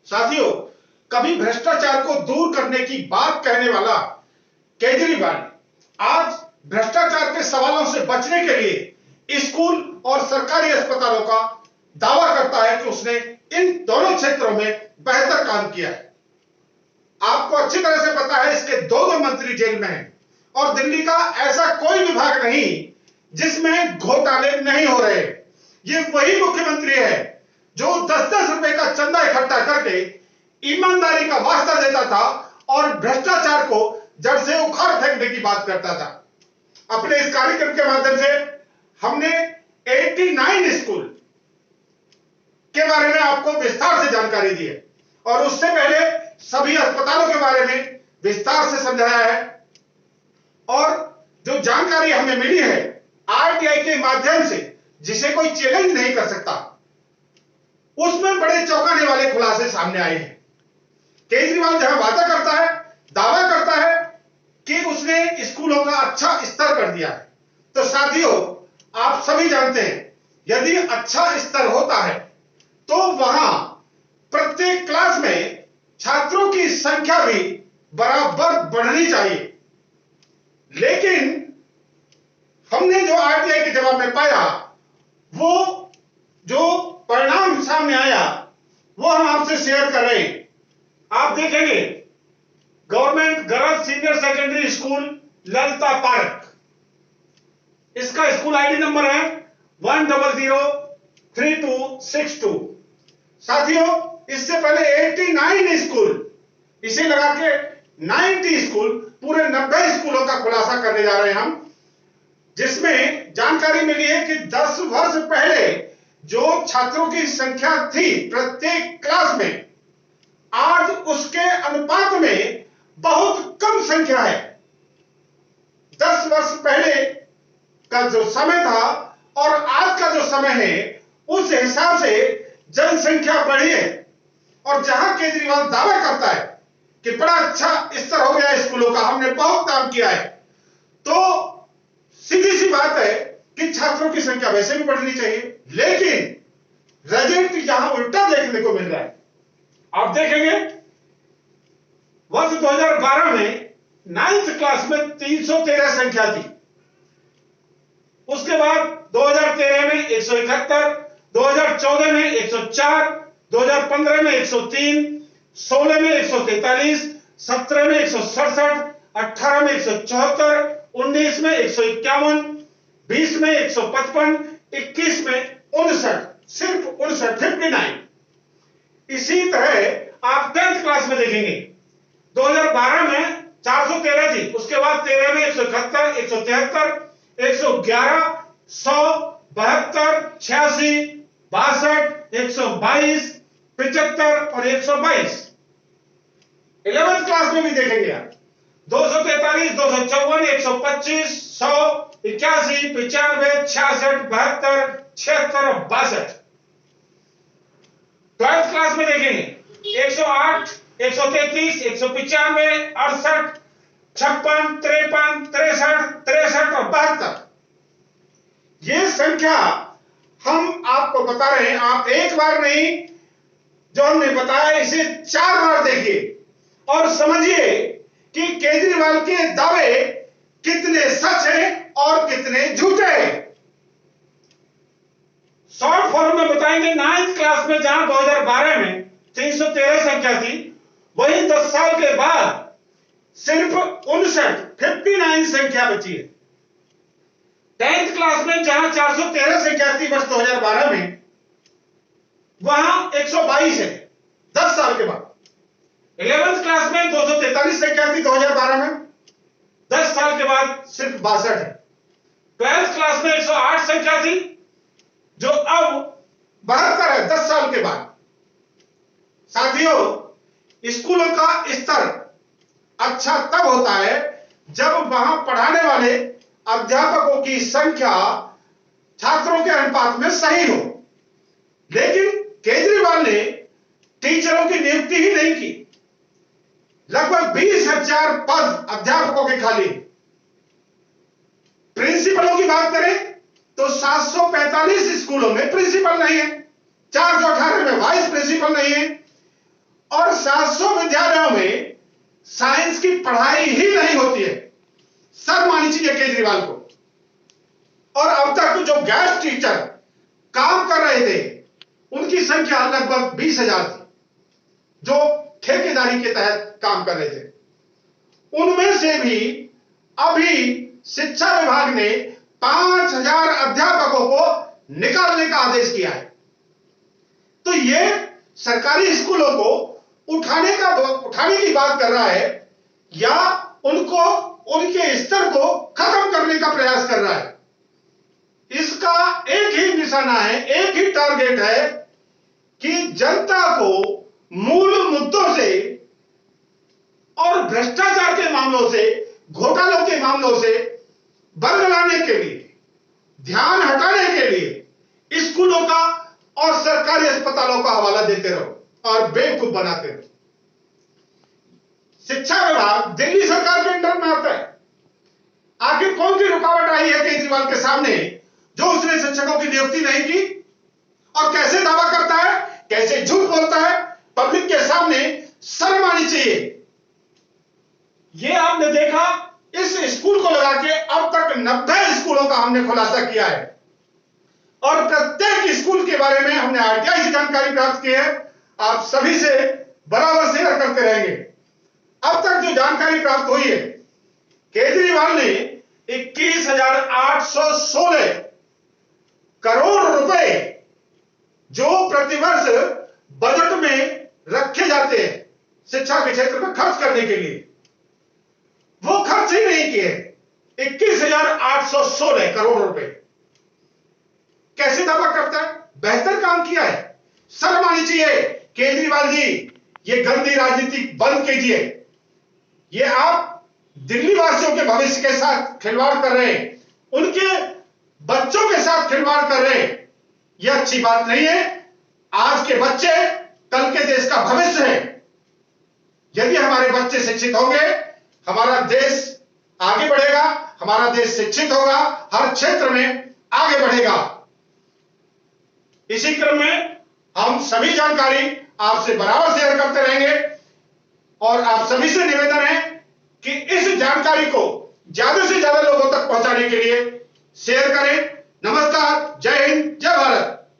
साथियों, कभी भ्रष्टाचार को दूर करने की बात कहने वाला केजरीवाल आज भ्रष्टाचार के सवालों से बचने के लिए स्कूल और सरकारी अस्पतालों का दावा करता है कि उसने इन दोनों क्षेत्रों में बेहतर काम किया है। आपको अच्छी तरह से पता है इसके दो मंत्री जेल में हैं और दिल्ली का ऐसा कोई विभाग नहीं जिसमें घोटाले नहीं हो रहे। ये वही मुख्यमंत्री है जो 10-10 रुपए का चंदा इकट्ठा करके ईमानदारी का वास्ता देता था और भ्रष्टाचार को जड़ से उखाड़ फेंकने की बात करता था। अपने इस कार्यक्रम के माध्यम से हमने 89 स्कूल के बारे में आपको विस्तार से जानकारी दी है और उससे पहले सभी अस्पतालों के बारे में विस्तार से समझाया है। और जो जानकारी हमें मिली है आरटीआई के माध्यम से, जिसे कोई चैलेंज नहीं कर सकता, उसमें बड़े चौंकाने वाले खुलासे सामने आए हैं। केजरीवाल जहां वादा करता है, दावा करता है कि उसने स्कूलों का अच्छा स्तर कर दिया है, तो साथियों आप सभी जानते हैं यदि अच्छा स्तर होता है तो वहां प्रत्येक क्लास में छात्रों की संख्या भी बराबर बढ़नी चाहिए। लेकिन हमने जो आरटीआई के जवाब में पाया, वो जो परिणाम सामने आया वो हम आपसे शेयर कर रहे हैं। आप देखेंगे government girls senior secondary school Lalita park, इसका स्कूल आईडी नंबर है 1003262। साथियों इससे पहले 89 स्कूल, इसे लगा के 90 स्कूल, पूरे 90 स्कूलों का खुलासा करने जा रहे हैं हम, जिसमें जानकारी मिली है कि 10 वर्ष पहले जो छात्रों की संख्या थी प्रत्येक क्लास में, आज उसके अनुपात में बहुत कम संख्या है। 10 वर्ष पहले का जो समय था और आज का जो समय है उस हिसाब से जनसंख्या बढ़ी है। और जहां केजरीवाल दावा करता है कि बड़ा अच्छा स्तर हो गया स्कूलों का, हमने बहुत काम किया है, तो सीधी सी बात है कि छात्रों की संख्या वैसे भी बढ़नी चाहिए, लेकिन रिजल्ट यहां उल्टा देखने को मिल रहा है। आप देखेंगे वर्ष 2012 में 9th क्लास में 313 संख्या थी, उसके बाद 2013 में 171, 2014 में 104, 2015 में 103, 16 में 143, 17 में 167, 18 में 174, 19 में 151, 20 में 155, 21 में 59, सिर्फ 59। इसी तरह आप 10th क्लास में देखेंगे 2012 में 413 थी, उसके बाद 13 में 171, 173, 111, 100, 72, 86, 62, 122, 75 और 122। 11th क्लास में भी देखेंगे आप 243, 254, 125, 100, 81, 95, 66, 72, 76 और 62। 12th क्लास में देखेंगे 108, 133, 195, 68, 56, 53, 63, 63 और 72। ये संख्या हम आपको बता रहे हैं, आप एक बार नहीं, जो हमने बताया इसे 4 बार देखिए और समझिए कि केजरीवाल के दावे कितने सच हैं और कितने झूठे हैं। शॉर्ट फॉर्म में बताएंगे 9th क्लास में जहां 2012 में 313 संख्या थी, वही 10 साल के बाद सिर्फ 59 संख्या बची है। 10th क्लास में जहां 413 संख्या थी वर्ष 2012 में, वहां 122 है 10 साल के बाद। 11th क्लास में 243 संख्या थी 2012 में, 10 साल के बाद सिर्फ 62 है। 12th क्लास में 108 संख्या थी जो अब 72 है 10 साल के बाद। साथियों स्कूलों का स्तर अच्छा तब होता है जब वहां पढ़ाने वाले अध्यापकों की संख्या छात्रों के अनुपात में सही हो। लेकिन केजरीवाल ने टीचरों की नियुक्ति ही नहीं की। लगभग 20,000 पद अध्यापकों के खाली। प्रिंसिपलों की बात करें तो 745 स्कूलों में प्रिंसिपल नहीं है, 418 में वाइस प्रिंसिपल नहीं है विद्यालयों में साइंस की पढ़ाई ही नहीं होती है। शर्म आनी चाहिए केजरीवाल को। और अब तक जो गेस्ट टीचर काम कर रहे थे उनकी संख्या लगभग 20,000 थी, जो ठेकेदारी के तहत काम कर रहे थे। उनमें से भी अभी शिक्षा विभाग ने 5,000 अध्यापकों को निकालने का आदेश किया है। तो ये सरकारी स्कूलों को उठाने की बात कर रहा है या उनको, उनके स्तर को खत्म करने का प्रयास कर रहा है। इसका एक ही निशाना है, एक ही टारगेट है कि जनता को मूल मुद्दों से और भ्रष्टाचार के मामलों से, घोटालों के मामलों से बरगलाने के लिए, ध्यान हटाने के लिए स्कूलों का और सरकारी अस्पतालों का हवाला देते रहो और बेवकूफ बनाते रहो। शिक्षा विभाग दिल्ली सरकार के अंडर में आता है। आखिर कौन सी रुकावट आई है केजरीवाल के सामने जो उसने शिक्षकों की नियुक्ति नहीं की? और कैसे दावा करता है, कैसे झूठ बोलता है पब्लिक के सामने। शर्म आनी चाहिए। ये आपने देखा, इस स्कूल को लगा के अब तक 90 स्कूलों का हमने खुलासा किया है और प्रत्येक स्कूल के बारे में हमने आरटीआई से जानकारी प्राप्त की है। आप सभी से बराबर शेयर करते रहेंगे। अब तक जो जानकारी प्राप्त हुई है, केजरीवाल ने 21,816 करोड़ रुपए जो प्रतिवर्ष बजट में रखे जाते हैं शिक्षा के क्षेत्र में खर्च करने के लिए, वो खर्च ही नहीं किए। 21,816 करोड़ रुपए। कैसे दावा करता है? बेहतर काम किया है। शर्म आनी चाहिए केजरीवाल जी। ये गंदी राजनीति बंद कीजिए। ये आप दिल्ली वासियों के भविष्य के साथ खिलवाड़ कर रहे हैं, उनके बच्चों के साथ खिलवाड़ कर रहे हैं। यह अच्छी बात नहीं है। आज के बच्चे कल के देश का भविष्य है। यदि हमारे बच्चे शिक्षित होंगे, हमारा देश आगे बढ़ेगा, हमारा देश शिक्षित होगा, हर क्षेत्र में आगे बढ़ेगा। इसी क्रम में हम सभी जानकारी आपसे बराबर शेयर करते रहेंगे और आप सभी से निवेदन है कि इस जानकारी को ज्यादा से ज्यादा लोगों तक पहुंचाने के लिए शेयर करें। नमस्कार, जय हिंद, जय भारत।